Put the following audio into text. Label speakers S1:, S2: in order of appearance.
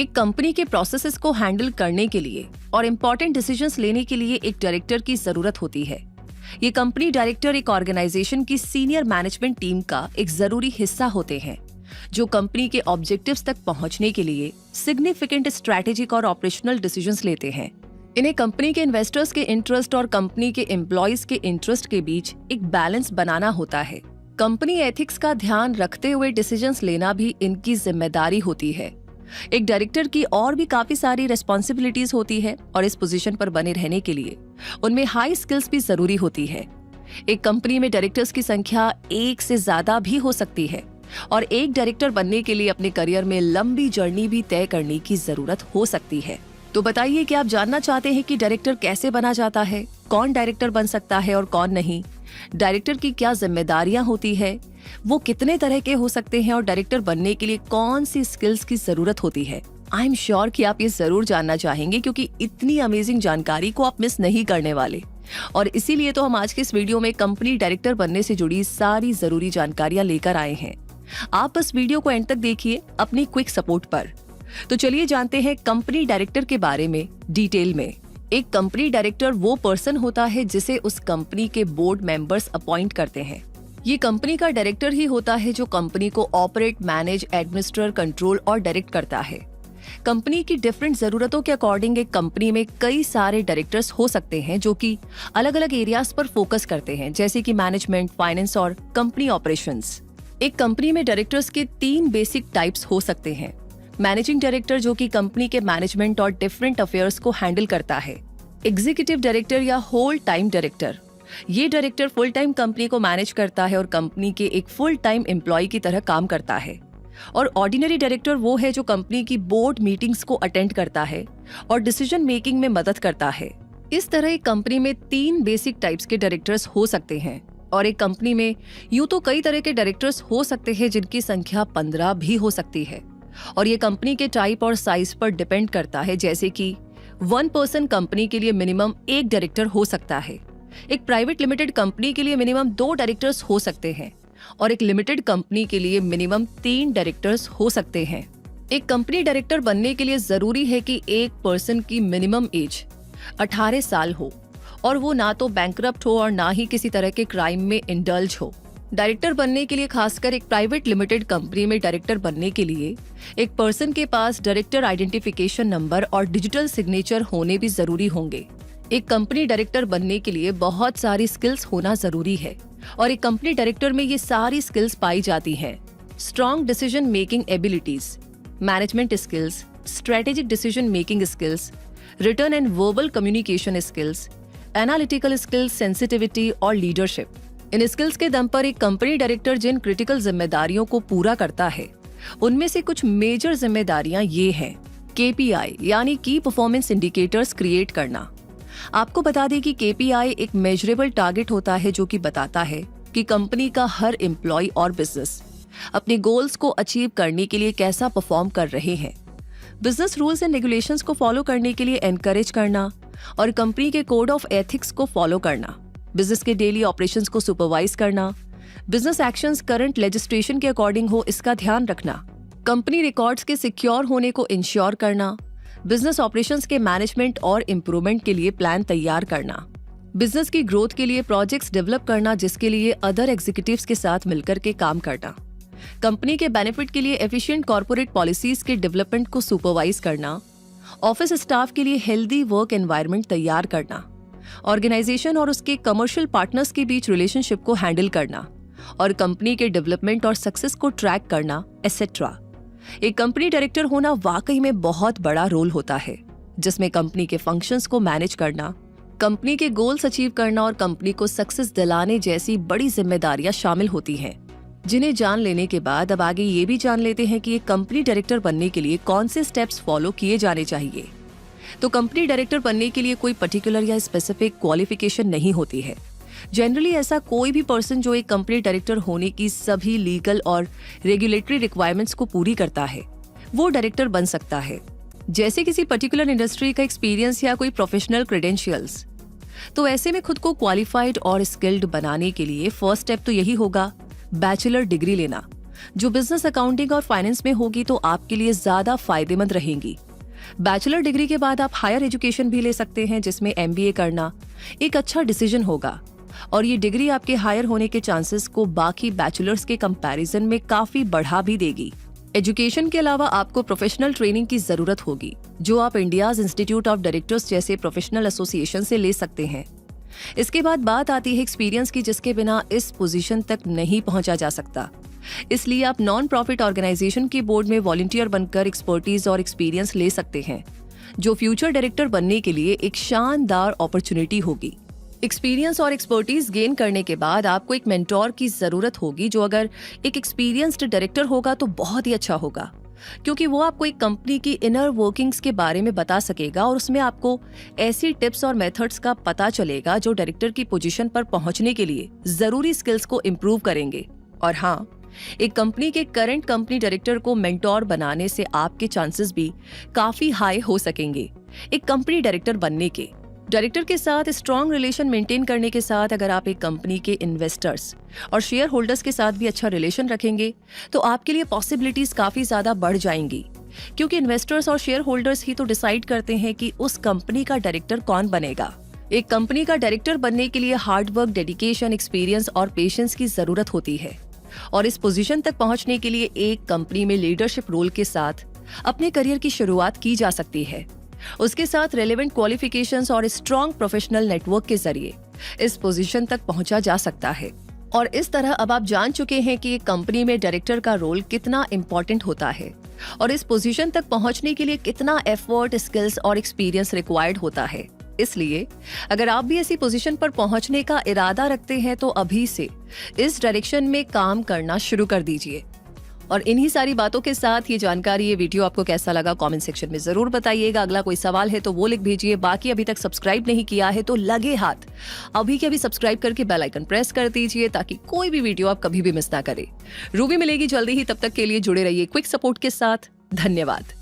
S1: एक कंपनी के प्रोसेसेस को हैंडल करने के लिए और इम्पोर्टेंट डिसीजंस लेने के लिए एक डायरेक्टर की जरूरत होती है। ये कंपनी डायरेक्टर एक ऑर्गेनाइजेशन की सीनियर मैनेजमेंट टीम का एक जरूरी हिस्सा होते हैं, जो कंपनी के ऑब्जेक्टिव्स तक पहुंचने के लिए सिग्निफिकेंट स्ट्रैटेजिक और ऑपरेशनल डिसीजंस लेते हैं। इन्हें कंपनी के इन्वेस्टर्स के इंटरेस्ट और कंपनी के एम्प्लॉयज के इंटरेस्ट के बीच एक बैलेंस बनाना होता है। कंपनी एथिक्स का ध्यान रखते हुए डिसीजंस लेना भी इनकी जिम्मेदारी होती है। एक डायरेक्टर की और भी काफी सारी रेस्पॉन्सिबिलिटीज होती है और इस पोजीशन पर बने रहने के लिए उनमें हाई स्किल्स भी जरूरी होती है। एक कंपनी में डायरेक्टर्स की संख्या एक से ज्यादा भी हो सकती है और एक डायरेक्टर बनने के लिए अपने करियर में लंबी जर्नी भी तय करने की जरूरत हो सकती है। तो बताइए कि आप जानना चाहते हैं कि डायरेक्टर कैसे बना जाता है, कौन डायरेक्टर बन सकता है और कौन नहीं, डायरेक्टर की क्या जिम्मेदारियां होती है, वो कितने तरह के हो सकते हैं और डायरेक्टर बनने के लिए कौन सी स्किल्स की जरूरत होती है। आई एम श्योर कि आप ये जरूर जानना चाहेंगे, क्योंकि इतनी अमेजिंग जानकारी को आप मिस नहीं करने वाले। और इसीलिए तो हम आज के इस वीडियो में कंपनी डायरेक्टर बनने से जुड़ी सारी जरूरी जानकारियां लेकर आए हैं। आप बस वीडियो को एंड तक देखिए अपनी क्विक सपोर्ट पर। तो चलिए जानते हैं कंपनी डायरेक्टर के बारे में डिटेल में। एक कंपनी डायरेक्टर वो पर्सन होता है जिसे उस कंपनी के बोर्ड मेंबर्स अपॉइंट करते हैं। ये कंपनी का डायरेक्टर ही होता है जो कंपनी को ऑपरेट, मैनेज, एडमिनिस्ट्रेट, कंट्रोल और डायरेक्ट करता है। कंपनी की डिफरेंट जरूरतों के अकॉर्डिंग एक कंपनी में कई सारे डायरेक्टर्स हो सकते हैं जो कि अलग अलग एरियाज पर फोकस करते हैं, जैसे कि मैनेजमेंट, फाइनेंस और कंपनी ऑपरेशंस। एक कंपनी में डायरेक्टर्स के 3 बेसिक टाइप्स हो सकते हैं। मैनेजिंग डायरेक्टर, जो कि कंपनी के मैनेजमेंट और डिफरेंट अफेयर्स को हैंडल करता है। एग्जीक्यूटिव डायरेक्टर या होल टाइम डायरेक्टर, ये डायरेक्टर फुल टाइम कंपनी को मैनेज करता है और कंपनी के एक फुल टाइम एम्प्लॉय की तरह काम करता है। और ऑर्डिनरी डायरेक्टर वो है जो कंपनी की बोर्ड मीटिंग्स को अटेंड करता है और डिसीजन मेकिंग में मदद करता है। इस तरह एक कंपनी में 3 बेसिक टाइप्स के डायरेक्टर्स हो सकते हैं और एक कंपनी में यूं तो कई तरह के डायरेक्टर्स हो सकते हैं जिनकी संख्या 15 भी हो सकती है। और ये कंपनी के टाइप और साइज पर डिपेंड करता है, जैसे कि 1 पर्सन कंपनी के लिए मिनिमम 1 डायरेक्टर हो सकता है। एक प्राइवेट लिमिटेड कंपनी के लिए मिनिमम 2 डायरेक्टर्स हो सकते हैं और एक लिमिटेड कंपनी के लिए मिनिमम 3 डायरेक्टर्स हो सकते हैं। एक कंपनी डायरेक्टर बनने के लिए जरूरी है कि एक पर्सन की मिनिमम एज 18 साल हो और वो ना तो बैंकरप्ट हो और ना ही किसी तरह के क्राइम में इंडल्ज हो। डायरेक्टर बनने के लिए, खासकर एक प्राइवेट लिमिटेड कंपनी में डायरेक्टर बनने के लिए, एक पर्सन के पास डायरेक्टर आइडेंटिफिकेशन नंबर और डिजिटल सिग्नेचर होने भी जरूरी होंगे। एक कंपनी डायरेक्टर बनने के लिए बहुत सारी स्किल्स होना जरूरी है और एक कंपनी डायरेक्टर में ये सारी स्किल्स पाई जाती हैं। Strong decision making abilities, management skills, strategic decision making skills, written and verbal communication skills, analytical skills, sensitivity और लीडरशिप। इन स्किल्स के दम पर एक कंपनी डायरेक्टर जिन क्रिटिकल जिम्मेदारियों को पूरा करता है, उनमें से कुछ मेजर जिम्मेदारियां ये हैं। KPI यानी की परफॉर्मेंस इंडिकेटर्स क्रिएट करना। आपको बता दें कि KPI एक मेजरेबल टारगेट होता है जो कि बताता है कि कंपनी का हर एम्प्लॉय और बिजनेस अपने गोल्स को अचीव करने के लिए कैसा परफॉर्म कर रहे हैं। बिजनेस रूल्स एंड रेगुलेशंस को फॉलो करने के लिए एनकरेज करना और कंपनी के कोड ऑफ एथिक्स को फॉलो करना। बिजनेस के डेली ऑपरेशंस को सुपरवाइज करना। बिजनेस एक्शंस करंट लेजिस्लेशन के अकॉर्डिंग हो, इसका ध्यान रखना। कंपनी रिकॉर्ड्स के सिक्योर होने को इंश्योर करना। बिजनेस ऑपरेशंस के मैनेजमेंट और इम्प्रूवमेंट के लिए प्लान तैयार करना। बिजनेस की ग्रोथ के लिए प्रोजेक्ट्स डेवलप करना, जिसके लिए अदर एग्जीक्यूटिव्स के साथ मिलकर के काम करना। कंपनी के बेनिफिट के लिए एफिशिएंट कॉर्पोरेट पॉलिसीज के डेवलपमेंट को सुपरवाइज करना। ऑफिस स्टाफ के लिए हेल्दी वर्क एनवायरनमेंट तैयार करना। ऑर्गेनाइजेशन और उसके कमर्शियल पार्टनर्स के बीच रिलेशनशिप को हैंडल करना और कंपनी के डेवलपमेंट और सक्सेस को ट्रैक करना, एटसेट्रा। एक कंपनी डायरेक्टर होना वाकई में बहुत बड़ा रोल होता है, जिसमें कंपनी के फंक्शंस को मैनेज करना, कंपनी के गोल्स अचीव करना और कंपनी को सक्सेस दिलाने जैसी बड़ी जिम्मेदारियां शामिल होती हैं। जिन्हें जान लेने के बाद अब आगे ये भी जान लेते हैं कि एक कंपनी डायरेक्टर बनने के लिए कौन से स्टेप्स फॉलो किए जाने चाहिए। तो कंपनी डायरेक्टर बनने के लिए कोई पर्टिकुलर या स्पेसिफिक क्वालिफिकेशन नहीं होती है। जनरली ऐसा कोई भी पर्सन जो एक कंपनी डायरेक्टर होने की सभी लीगल और रेगुलेटरी रिक्वायरमेंट्स को पूरी करता है, वो डायरेक्टर बन सकता है, जैसे किसी पर्टिकुलर इंडस्ट्री का एक्सपीरियंस या कोई प्रोफेशनल क्रेडेंशियल्स। तो ऐसे में खुद को क्वालिफाइड और स्किल्ड बनाने के लिए फर्स्ट स्टेप तो यही होगा, बैचलर डिग्री लेना। जो बिजनेस अकाउंटिंग और फाइनेंस में होगी तो आपके लिए ज्यादा फायदेमंद रहेंगी। बैचलर डिग्री के बाद आप हायर एजुकेशन भी ले सकते हैं, जिसमें MBA करना एक अच्छा डिसीजन होगा और ये डिग्री आपके हायर होने के चांसेस को बाकी बैचलर्स के कंपैरिजन में काफी बढ़ा भी देगी। एजुकेशन के अलावा आपको प्रोफेशनल ट्रेनिंग की जरूरत होगी, जो आप इंडियाज इंस्टीट्यूट ऑफ डायरेक्टर्स जैसे प्रोफेशनल एसोसिएशन से ले सकते हैं। इसके बाद बात आती है एक्सपीरियंस की, जिसके बिना इस पोजीशन तक नहीं पहुंचा जा सकता। इसलिए आप नॉन प्रॉफिट ऑर्गेनाइजेशन के बोर्ड में वॉलंटियर बनकर एक्सपर्टीज और एक्सपीरियंस ले सकते हैं, जो फ्यूचर डायरेक्टर बनने के लिए एक शानदार अपॉर्चुनिटी होगी। एक्सपीरियंस और एक्सपर्टीज गेन करने के बाद आपको एक मेंटोर की जरूरत होगी, जो अगर एक एक्सपीरियंस्ड डायरेक्टर होगा तो बहुत ही अच्छा होगा, क्योंकि वो आपको एक कंपनी की इनर वर्किंग्स के बारे में बता सकेगा और उसमें आपको ऐसी टिप्स और मेथड्स का पता चलेगा जो डायरेक्टर की पोजीशन पर पहुंचने के लिए जरूरी स्किल्स को इम्प्रूव करेंगे। और हाँ, एक कंपनी के करंट कंपनी डायरेक्टर को मेंटोर बनाने से आपके चांसेस भी काफी हाई हो सकेंगे एक कंपनी डायरेक्टर बनने के। डायरेक्टर के साथ स्ट्रॉन्ग रिलेशन मेंटेन करने के साथ अगर आप एक कंपनी के इन्वेस्टर्स और शेयर होल्डर्स के साथ भी अच्छा रिलेशन रखेंगे तो आपके लिए पॉसिबिलिटीज काफी ज्यादा बढ़ जाएंगी, क्योंकि इन्वेस्टर्स और शेयर होल्डर्स ही तो डिसाइड करते हैं कि उस कंपनी का डायरेक्टर कौन बनेगा। एक कंपनी का डायरेक्टर बनने के लिए हार्डवर्क, डेडिकेशन, एक्सपीरियंस और पेशेंस की जरूरत होती है और इस पोजीशन तक पहुंचने के लिए एक कंपनी में लीडरशिप रोल के साथ अपने करियर की शुरुआत की जा सकती है। उसके साथ रेलेवेंट क्वालिफिकेशंस और स्ट्रॉन्ग प्रोफेशनल नेटवर्क के जरिए इस पोजीशन तक पहुंचा जा सकता है। और इस तरह अब आप जान चुके हैं कि एक कंपनी में डायरेक्टर का रोल कितना इंपॉर्टेंट होता है और इस पोजीशन तक पहुंचने के लिए कितना एफर्ट, स्किल्स और एक्सपीरियंस रिक्वायर्ड होता है। इसलिए अगर आप भी ऐसी पोजीशन पर पहुंचने का इरादा रखते हैं तो अभी से इस डायरेक्शन में काम करना शुरू कर दीजिए। और इन्हीं सारी बातों के साथ ये जानकारी, ये वीडियो आपको कैसा लगा कमेंट सेक्शन में जरूर बताइएगा। अगला कोई सवाल है तो वो लिख भेजिए। बाकी अभी तक सब्सक्राइब नहीं किया है तो लगे हाथ अभी के अभी सब्सक्राइब करके बेल आइकन प्रेस कर दीजिए, ताकि कोई भी वीडियो आप कभी भी मिस ना करें। रूबी मिलेगी जल्दी ही, तब तक के लिए जुड़े रहिए क्विक सपोर्ट के साथ। धन्यवाद।